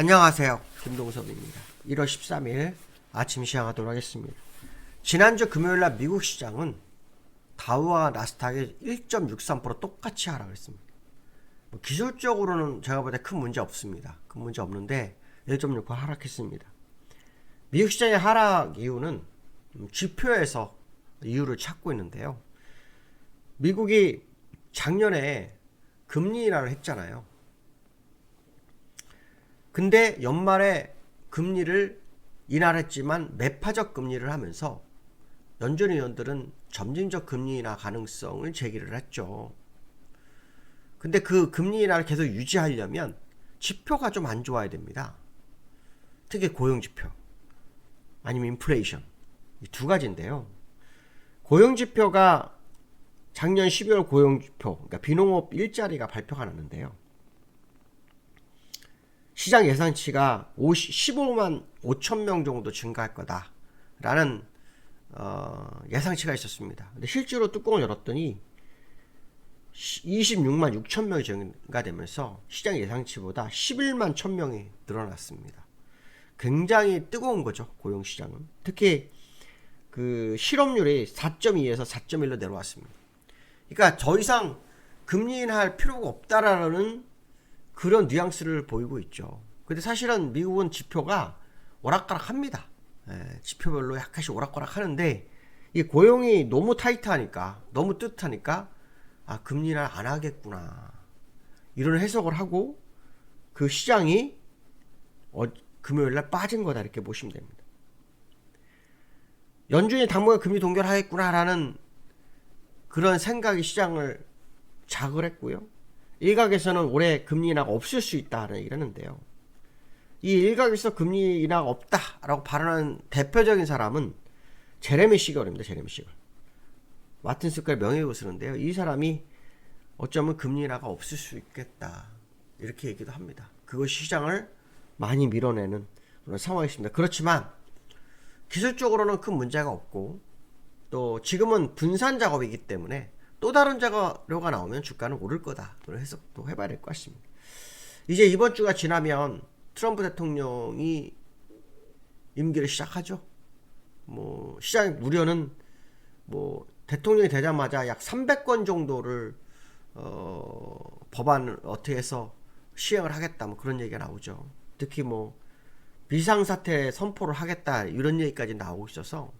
안녕하세요. 김동섭입니다. 1월 13일 아침 시작하도록 하겠습니다. 지난주 금요일날 미국 시장은 다우와 나스닥이 1.63% 똑같이 하락했습니다. 기술적으로는 제가 볼 때 큰 문제 없습니다. 큰 문제 없는데 1.6% 하락했습니다. 미국 시장의 하락 이유는 지표에서 이유를 찾고 있는데요. 미국이 작년에 금리 인하를 했잖아요. 근데 연말에 금리를 인하를 했지만 매파적 금리를 하면서 연준 의원들은 점진적 금리 인하 가능성을 제기를 했죠. 근데 그 금리 인하를 계속 유지하려면 지표가 좀 안 좋아야 됩니다. 특히 고용지표 아니면 인플레이션 이 두 가지인데요. 고용지표가 작년 12월 고용지표, 그러니까 비농업 일자리가 발표가 났는데요. 시장 예상치가 15만 5천 명 정도 증가할 거다라는 예상치가 있었습니다. 근데 실제로 뚜껑을 열었더니 26만 6천 명이 증가되면서 시장 예상치보다 11만 1천 명이 늘어났습니다. 굉장히 뜨거운 거죠, 고용시장은. 특히 그 실업률이 4.2에서 4.1로 내려왔습니다. 그러니까 더 이상 금리 인하할 필요가 없다라는 그런 뉘앙스를 보이고 있죠. 근데 사실은 미국은 지표가 오락가락합니다. 지표별로 약간씩 오락가락 하는데 이 고용이 너무 타이트하니까, 너무 뜨뜻하니까 금리 인하 안 하겠구나 이런 해석을 하고 그 시장이 금요일날 빠진 거다 이렇게 보시면 됩니다. 연준이 당분간 금리 동결하겠구나라는 그런 생각이 시장을 자극을 했고요. 일각에서는 올해 금리 인하가 없을 수 있다는 얘기를 하는데요. 이 일각에서 금리 인하가 없다라고 발언하는 대표적인 사람은 제레미 시걸입니다. 제레미 시걸. 마틴 스컬 명예회고 쓰는데요. 이 사람이 어쩌면 금리 인하가 없을 수 있겠다 이렇게 얘기도 합니다. 그것이 시장을 많이 밀어내는 그런 상황이 있습니다. 그렇지만 기술적으로는 큰 문제가 없고 또 지금은 분산 작업이기 때문에 또 다른 자료가 나오면 주가는 오를 거다. 그런 해석도 해봐야 될 것 같습니다. 이제 이번 주가 지나면 트럼프 대통령이 임기를 시작하죠. 시장 우려는 대통령이 되자마자 약 300건 정도를 법안을 어떻게 해서 시행을 하겠다 그런 얘기가 나오죠. 특히 비상사태 선포를 하겠다 이런 얘기까지 나오고 있어서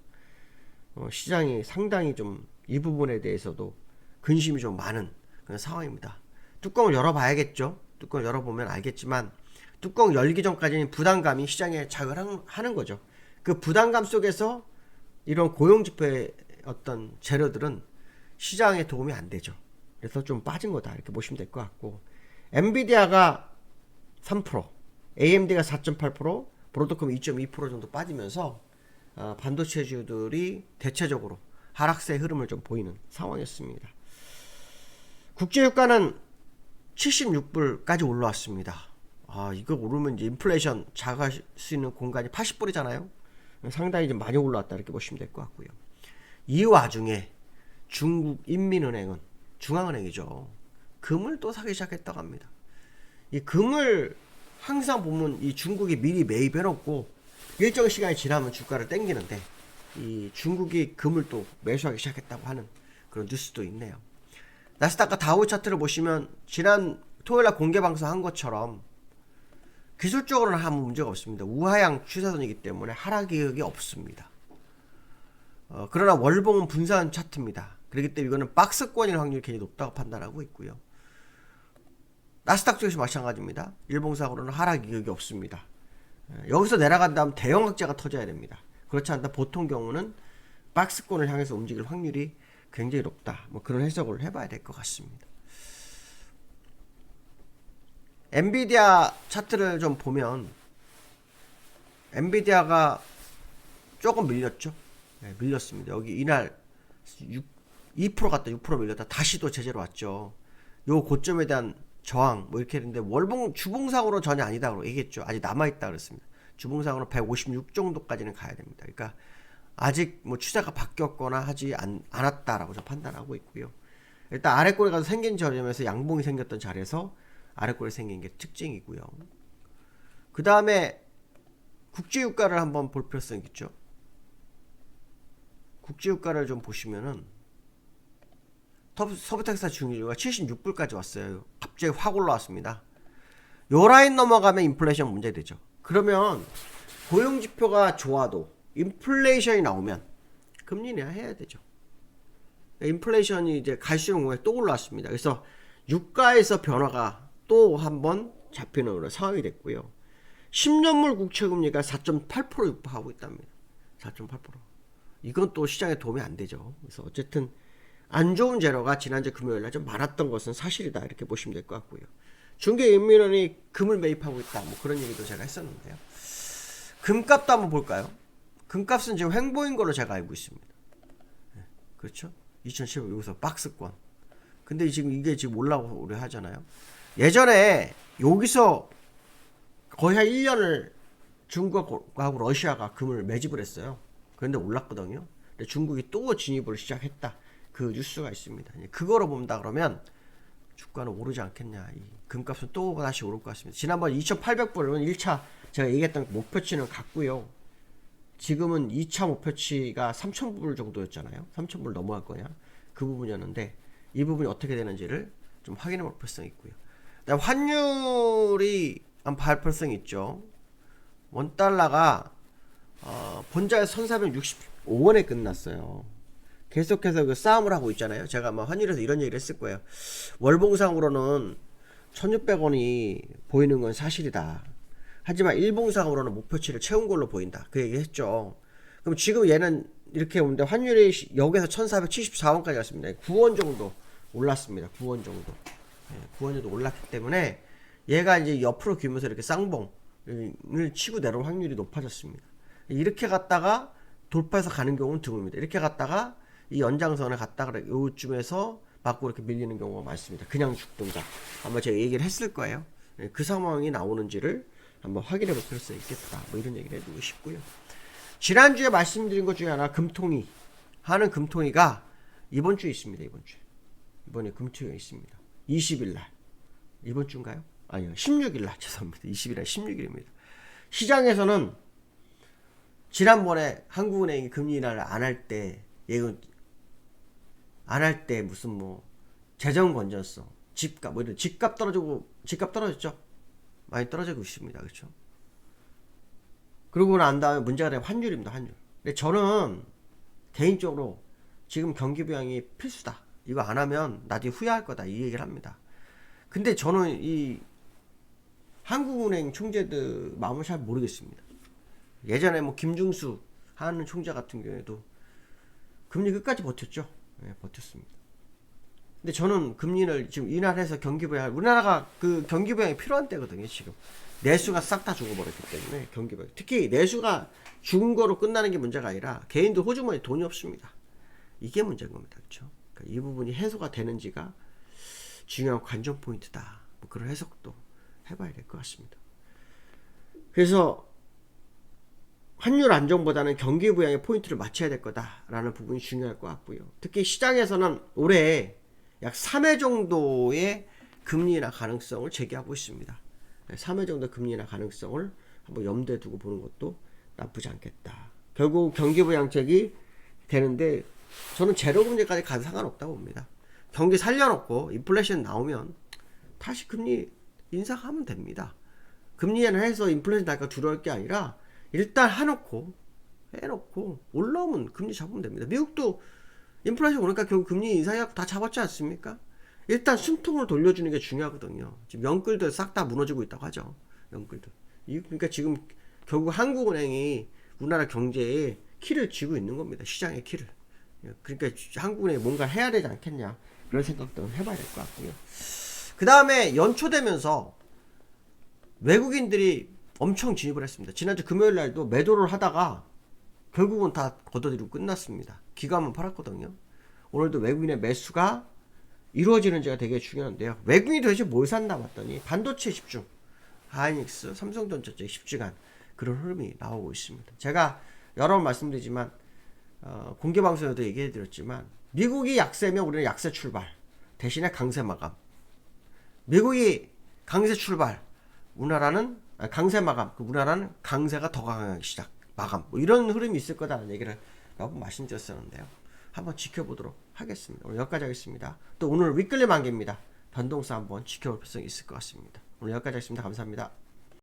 시장이 상당히 좀 이 부분에 대해서도 근심이 좀 많은 그런 상황입니다. 뚜껑을 열어봐야겠죠. 뚜껑을 열어보면 알겠지만 뚜껑 열기 전까지는 부담감이 시장에 자극을 하는 거죠. 그 부담감 속에서 이런 고용지표의 어떤 재료들은 시장에 도움이 안 되죠. 그래서 좀 빠진 거다 이렇게 보시면 될 것 같고 엔비디아가 3%, AMD가 4.8%, 브로드컴 2.2% 정도 빠지면서 반도체주들이 대체적으로 하락세의 흐름을 좀 보이는 상황이었습니다. 국제유가는 76불까지 올라왔습니다. 이거 오르면 이제 인플레이션 자각할 수 있는 공간이 80불이잖아요. 상당히 좀 많이 올라왔다 이렇게 보시면 될 것 같고요. 이 와중에 중국 인민은행은 중앙은행이죠. 금을 또 사기 시작했다고 합니다. 이 금을 항상 보면 이 중국이 미리 매입해놓고 일정 시간이 지나면 주가를 땡기는데 이 중국이 금을 또 매수하기 시작했다고 하는 그런 뉴스도 있네요. 나스닥과 다우 차트를 보시면 지난 토요일날 공개 방송한 것처럼 기술적으로는 아무 문제가 없습니다. 우하향 추세선이기 때문에 하락 이력이 없습니다. 그러나 월봉은 분산 차트입니다. 그렇기 때문에 이거는 박스권일 확률이 굉장히 높다고 판단하고 있고요. 나스닥 쪽에서 마찬가지입니다. 일봉상으로는 하락 이력이 없습니다. 여기서 내려간 다음 대형 악재가 터져야 됩니다. 그렇지 않다 보통 경우는 박스권을 향해서 움직일 확률이 굉장히 높다. 그런 해석을 해봐야 될 것 같습니다. 엔비디아 차트를 좀 보면 엔비디아가 조금 밀렸죠. 밀렸습니다. 여기 이날 2% 갔다 6% 밀렸다 다시 또 제재로 왔죠. 요 고점에 대한 저항 이렇게 했는데 월봉 주봉상으로 전혀 아니다고 얘기했죠. 아직 남아있다 그랬습니다. 주봉상으로 156 정도까지는 가야 됩니다. 그러니까 아직 추세가 바뀌었거나 하지 않았다라고 저 판단하고 있고요. 일단 아래꼬리 가서 생긴 저점에서 양봉이 생겼던 자리에서 아래꼬리 생긴 게 특징이고요. 그 다음에 국제유가를 한번 볼 필요성이 있죠. 국제유가를 좀 보시면은 서부텍사스 중유주가 76불까지 왔어요. 갑자기 확 올라왔습니다. 요 라인 넘어가면 인플레이션 문제되죠. 그러면 고용지표가 좋아도 인플레이션이 나오면 금리 인하해야 되죠. 인플레이션이 이제 갈수록 공에 또 올라왔습니다. 그래서 유가에서 변화가 또 한번 잡히는 그런 상황이 됐고요. 10년물 국채금리가 4.8% 육박하고 있답니다. 4.8%. 이건 또 시장에 도움이 안 되죠. 그래서 어쨌든 안 좋은 재료가 지난주 금요일날 좀 많았던 것은 사실이다, 이렇게 보시면 될 것 같고요. 중개인민원이 금을 매입하고 있다, 뭐 그런 얘기도 제가 했었는데요. 금값도 한번 볼까요? 금값은 지금 횡보인 걸로 제가 알고 있습니다. 네, 그렇죠? 2,700 여기서 박스권. 근데 지금 이게 지금 올라오려 하잖아요. 예전에 여기서 거의 한 1년을 중국하고 러시아가 금을 매집을 했어요. 그런데 올랐거든요. 근데 중국이 또 진입을 시작했다, 그 뉴스가 있습니다. 그거로 본다 그러면 주가는 오르지 않겠냐. 이 금값은 또 다시 오를 것 같습니다. 지난번 2,800불은 1차 제가 얘기했던 목표치는 같고요. 지금은 2차 목표치가 3,000불 정도였잖아요. 3,000불 넘어갈 거냐, 그 부분이었는데 이 부분이 어떻게 되는지를 좀 확인해 볼 필요성이 있고요. 그다음 환율이 한 발표성이 있죠. 원달러가 본자에서 1,465원에 끝났어요. 계속해서 그 싸움을 하고 있잖아요. 제가 아마 환율에서 이런 얘기를 했을 거예요. 월봉상으로는 1,600원이 보이는 건 사실이다. 하지만 일봉상으로는 목표치를 채운 걸로 보인다, 그 얘기 했죠. 그럼 지금 얘는 이렇게 오는데 환율이 여기서 1,474원까지 갔습니다. 9원 정도 올랐습니다. 9원 정도. 9원 정도 올랐기 때문에 얘가 이제 옆으로 기면서 이렇게 쌍봉을 치고 내려올 확률이 높아졌습니다. 이렇게 갔다가 돌파해서 가는 경우는 드뭅니다. 이렇게 갔다가 이 연장선에 갔다가 요쯤에서 맞고 이렇게 밀리는 경우가 많습니다. 그냥 죽든가. 아마 제가 얘기를 했을 거예요. 그 상황이 나오는지를 한번 확인해 볼 필요성이 있겠다, 뭐 이런 얘기를 해주고 싶고요. 지난주에 말씀드린 것 중에 하나, 금통위 하는 금통위가 이번 주에 있습니다. 이번에 금통위가 있습니다. 20일 날. 이번 주인가요? 아니요, 16일 날. 죄송합니다. 20일 날 16일입니다. 시장에서는 지난번에 한국은행이 금리 인하를 안 할 때, 안 할 때 무슨 뭐 재정 건전성, 집값 뭐 이런, 집값 떨어졌죠. 많이 떨어지고 있습니다. 그렇죠? 그러고 난 다음에 문제가 되면 환율입니다. 환율. 근데 저는 개인적으로 지금 경기 부양이 필수다, 이거 안 하면 나중에 후회할 거다, 이 얘기를 합니다. 근데 저는 이 한국은행 총재들 마음을 잘 모르겠습니다. 예전에 뭐 김중수 하는 총재 같은 경우에도 금리 끝까지 버텼죠. 네, 버텼습니다. 근데 저는 금리를 지금 인하해서 경기 부양, 우리나라가 그 경기 부양이 필요한 때거든요. 지금 내수가 싹 다 죽어버렸기 때문에 경기 부양, 특히 내수가 죽은 거로 끝나는 게 문제가 아니라 개인들 호주머니 돈이 없습니다. 이게 문제인 겁니다. 그렇죠? 그러니까 이 부분이 해소가 되는지가 중요한 관전 포인트다, 뭐 그런 해석도 해봐야 될 것 같습니다. 그래서 환율 안정보다는 경기 부양의 포인트를 맞춰야 될 거다라는 부분이 중요할 것 같고요. 특히 시장에서는 올해 약 3회 정도의 금리 인하 가능성을 제기하고 있습니다. 3회 정도 금리 인하 가능성을 한번 염두에 두고 보는 것도 나쁘지 않겠다. 결국 경기 부양책이 되는데 저는 제로 금리까지 가도 상관없다고 봅니다. 경기 살려놓고 인플레이션 나오면 다시 금리 인상하면 됩니다. 금리 인하해서 인플레이션 날까 두려울 게 아니라 일단 해놓고 올라오면 금리 잡으면 됩니다. 미국도 인플레이션 오니까 결국 금리 인상해갖고 다 잡았지 않습니까? 일단 숨통을 돌려주는 게 중요하거든요. 지금 연끌도 싹 다 무너지고 있다고 하죠. 연끌도. 그러니까 지금 결국 한국은행이 우리나라 경제에 키를 쥐고 있는 겁니다. 시장의 키를. 그러니까 한국은행이 뭔가 해야 되지 않겠냐, 그런 생각도 해봐야 될 것 같고요. 그 다음에 연초되면서 외국인들이 엄청 진입을 했습니다. 지난주 금요일 날도 매도를 하다가 결국은 다 걷어들이고 끝났습니다. 기관만 팔았거든요. 오늘도 외국인의 매수가 이루어지는지가 되게 중요한데요. 외국인이 도대체 뭘 산다 봤더니 반도체 집중, 하이닉스, 삼성전자 쪽에 집중한 그런 흐름이 나오고 있습니다. 제가 여러 번 말씀드리지만 공개방송에도 얘기해드렸지만 미국이 약세면 우리는 약세 출발, 대신에 강세 마감. 미국이 강세 출발, 우리나라는 강세 마감, 우리나라는 강세가 더 강하기 시작 마감, 뭐 이런 흐름이 있을 거다라는 얘기를 몇 번 말씀드렸었는데요. 한번 지켜보도록 하겠습니다. 오늘 여기까지 하겠습니다. 또 오늘 위클리 만기입니다. 변동성 한번 지켜볼 필요성이 있을 것 같습니다. 오늘 여기까지 하겠습니다. 감사합니다.